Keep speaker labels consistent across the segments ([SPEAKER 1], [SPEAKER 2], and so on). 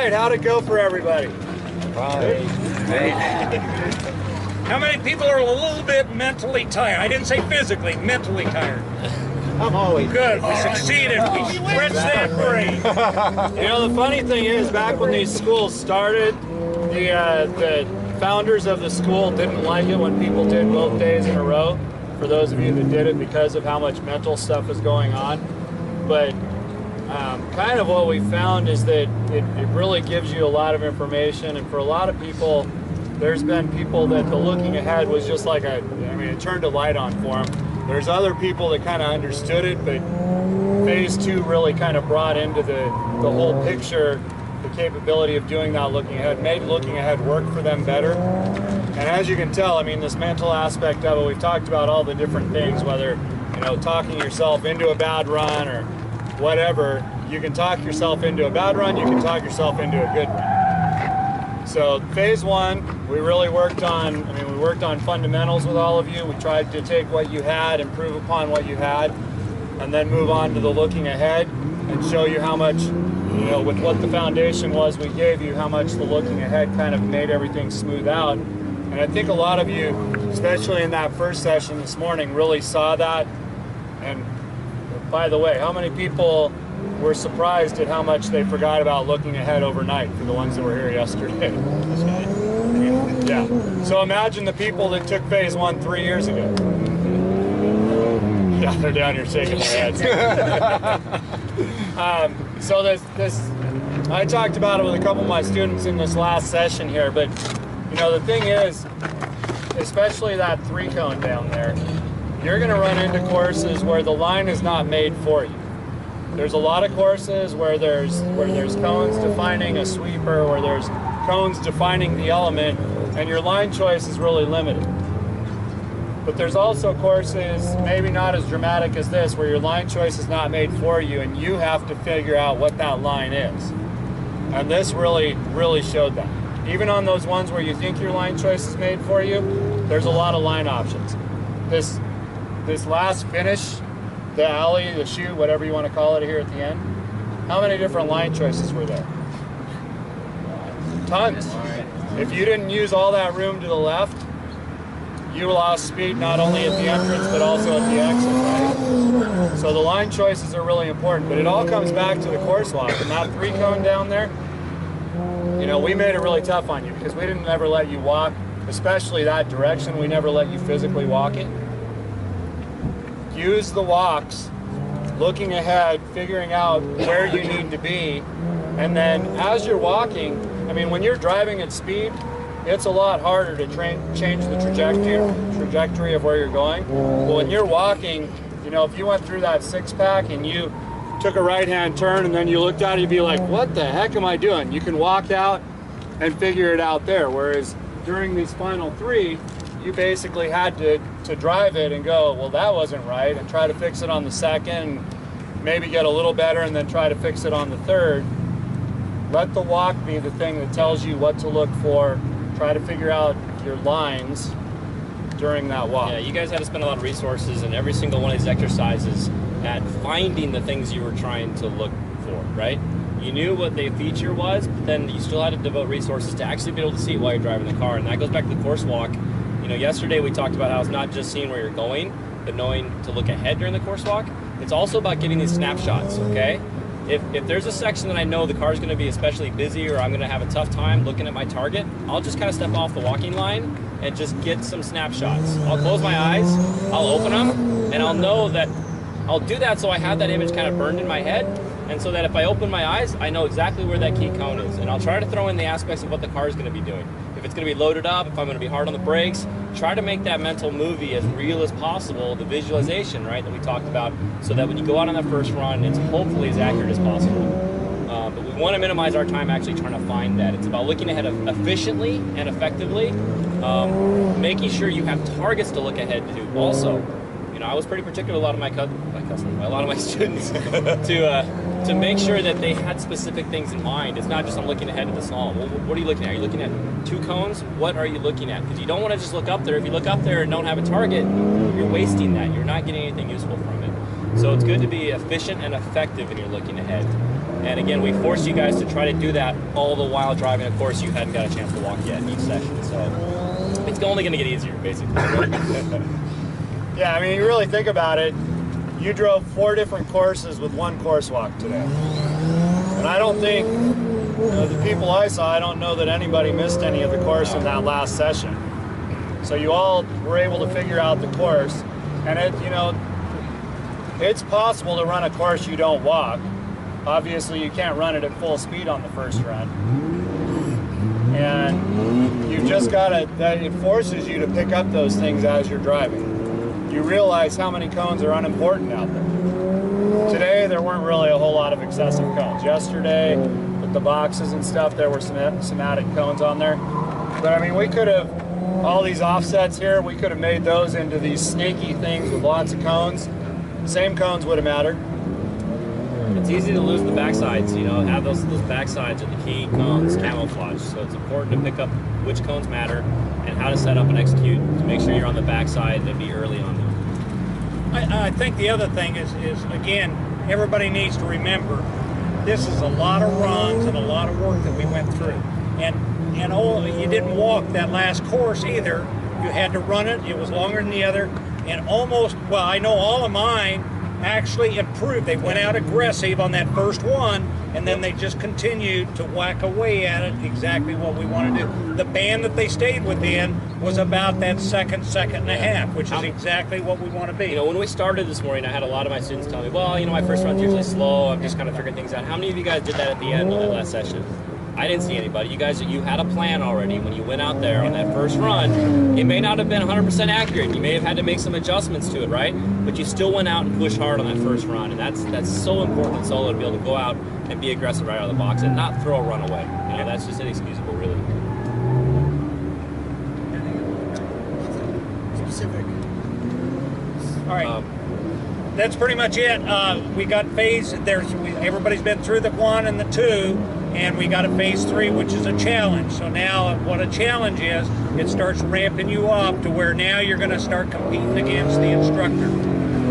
[SPEAKER 1] right, how'd it go for everybody?
[SPEAKER 2] Great.
[SPEAKER 3] How many people are a little bit mentally tired? I didn't say physically, mentally tired.
[SPEAKER 1] I'm always
[SPEAKER 3] Good, we succeeded. We stretched that brain.
[SPEAKER 1] You know, the funny thing is, back when these schools started, the founders of the school didn't like it when people did both days in a row. For those of you that did it, because of how much mental stuff is going on. But kind of what we found is that it really gives you a lot of information, and for a lot of people, there's been people that the looking ahead was just like it turned a light on for them. There's other people that kind of understood it, but phase 2 really kind of brought into the whole picture the capability of doing that looking ahead, made looking ahead work for them better. And as you can tell, I mean, this mental aspect of it, we've talked about all the different things, whether, talking yourself into a bad run or whatever. You can talk yourself into a bad run, you can talk yourself into a good run. So phase 1, we really worked on, we worked on fundamentals with all of you. We tried to take what you had, improve upon what you had, and then move on to the looking ahead and show you how much, with what the foundation was we gave you, how much the looking ahead kind of made everything smooth out. And I think a lot of you, especially in that first session this morning, really saw that. And by the way, how many people were surprised at how much they forgot about looking ahead overnight for the ones that were here yesterday? Yeah. So imagine the people that took phase 1 3 years ago. Yeah, they're down here shaking their heads. So this, I talked about it with a couple of my students in this last session here, but the thing is, especially that 3-cone down there, you're going to run into courses where the line is not made for you. There's a lot of courses where there's cones defining a sweeper, where there's cones defining the element, and your line choice is really limited. But there's also courses, maybe not as dramatic as this, where your line choice is not made for you, and you have to figure out what that line is. And this really, really showed that. Even on those ones where you think your line choice is made for you, there's a lot of line options. This last finish, the alley, the chute, whatever you want to call it here at the end, how many different line choices were there? Tons. If you didn't use all that room to the left, you lost speed not only at the entrance but also at the exit, right? So the line choices are really important, but it all comes back to the course walk. And that 3-cone down there, we made it really tough on you because we didn't ever let you walk, especially that direction. We never let you physically walk it. Use the walks, looking ahead, figuring out where you need to be, and then as you're walking, when you're driving at speed, it's a lot harder to change the trajectory of where you're going. But when you're walking, if you went through that 6-pack and you took a right-hand turn and then you looked out, you'd be like, what the heck am I doing? You can walk out and figure it out there. Whereas during these final 3, you basically had to drive it and go, well, that wasn't right, and try to fix it on the second, maybe get a little better, and then try to fix it on the third. Let the walk be the thing that tells you what to look for. Try to figure out your lines during that walk.
[SPEAKER 4] Yeah, you guys had to spend a lot of resources in every single one of these exercises at finding the things you were trying to look for, right? You knew what the feature was, but then you still had to devote resources to actually be able to see it while you're driving the car, and that goes back to the course walk. Yesterday we talked about how it's not just seeing where you're going, but knowing to look ahead during the course walk. It's also about getting these snapshots, okay? If there's a section that I know the car's going to be especially busy or I'm going to have a tough time looking at my target, I'll just kind of step off the walking line and just get some snapshots. I'll close my eyes, I'll open them, and I'll know that I'll do that so I have that image kind of burned in my head, and so that if I open my eyes, I know exactly where that key cone is. And I'll try to throw in the aspects of what the car is going to be doing. If it's going to be loaded up, if I'm going to be hard on the brakes, try to make that mental movie as real as possible, the visualization, right, that we talked about, so that when you go out on that first run, it's hopefully as accurate as possible. But we want to minimize our time actually trying to find that. It's about looking ahead efficiently and effectively, making sure you have targets to look ahead to. Also, I was pretty particular, a lot of my students, to make sure that they had specific things in mind. It's not just I'm looking ahead to the slalom. Well, what are you looking at? Are you looking at 2 cones? What are you looking at? Because you don't want to just look up there. If you look up there and don't have a target, you're wasting that. You're not getting anything useful from it. So it's good to be efficient and effective when you're looking ahead. And again, we force you guys to try to do that all the while driving a course you hadn't got a chance to walk yet in each session. So it's only going to get easier, basically.
[SPEAKER 1] Yeah, I mean, you really think about it. You drove 4 different courses with 1 course walk today. And I don't think, the people I saw, I don't know that anybody missed any of the course in that last session. So you all were able to figure out the course. And it's possible to run a course you don't walk. Obviously, you can't run it at full speed on the first run. And you've just got to, it forces you to pick up those things as you're driving. You realize how many cones are unimportant out there. Today, there weren't really a whole lot of excessive cones. Yesterday, with the boxes and stuff, there were some added cones on there. But I mean, we could have, all these offsets here, we could have made those into these snaky things with lots of cones. Same cones would have mattered.
[SPEAKER 4] It's easy to lose the backsides, have those backsides are the key cones camouflage. So it's important to pick up which cones matter and how to set up and execute to make sure you're on the backside and be early on them.
[SPEAKER 3] I think the other thing is again, everybody needs to remember this is a lot of runs and a lot of work that we went through. And you didn't walk that last course either. You had to run it. It was longer than the other. And I know all of mine actually improved. They went out aggressive on that first one, and then they just continued to whack away at it, exactly what we want to do. The band that they stayed within was about that second and a half, which is exactly what we want to be.
[SPEAKER 4] When we started this morning, I had a lot of my students tell me, well, my first run's usually slow. I'm just kind of figuring things out. How many of you guys did that at the end of the last session? I didn't see anybody. You had a plan already when you went out there on that first run. It may not have been 100% accurate. You may have had to make some adjustments to it, right? But you still went out and pushed hard on that first run, and that's so important in solo to be able to go out and be aggressive right out of the box and not throw a run away. That's just inexcusable, really.
[SPEAKER 5] Specific.
[SPEAKER 3] All right. That's pretty much it. We got phase. Everybody's been through the 1 and the 2, and we got a phase 3, which is a challenge. So now, what a challenge is, it starts ramping you up to where now you're going to start competing against the instructor.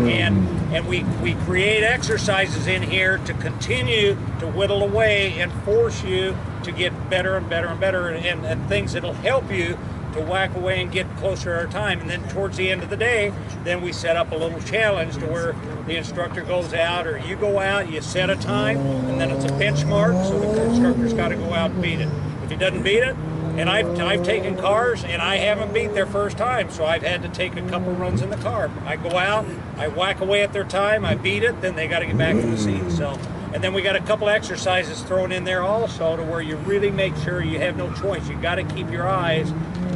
[SPEAKER 3] And we create exercises in here to continue to whittle away and force you to get better and better and better, and things that'll help you to whack away and get closer to our time. And then towards the end of the day, then we set up a little challenge to where the instructor goes out, or you go out, you set a time, and then it's a benchmark, so the instructor's got to go out and beat it. If he doesn't beat it, and I've taken cars and I haven't beat their first time, so I've had to take a couple runs in the car. I go out, I whack away at their time, I beat it, then they got to get back in the seat. So, and then we got a couple exercises thrown in there also to where you really make sure you have no choice. You got to keep your eyes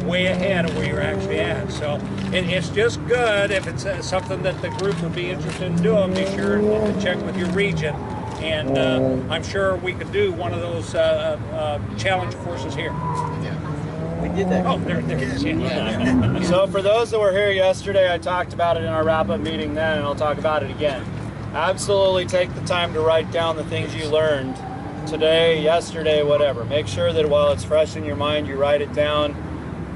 [SPEAKER 3] way ahead of where you're actually at. So it's just good if it's something that the group would be interested in doing. Be sure to check with your region, and I'm sure we could do one of those challenge courses here.
[SPEAKER 5] We did that.
[SPEAKER 3] Oh, there it is. Yeah.
[SPEAKER 1] So for those that were here yesterday, I talked about it in our wrap-up meeting then, and I'll talk about it again. Absolutely take the time to write down the things you learned today, yesterday, whatever. Make sure that while it's fresh in your mind, you write it down,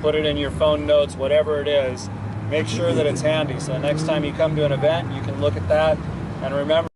[SPEAKER 1] put it in your phone notes, whatever it is. Make sure that it's handy, so next time you come to an event, you can look at that and remember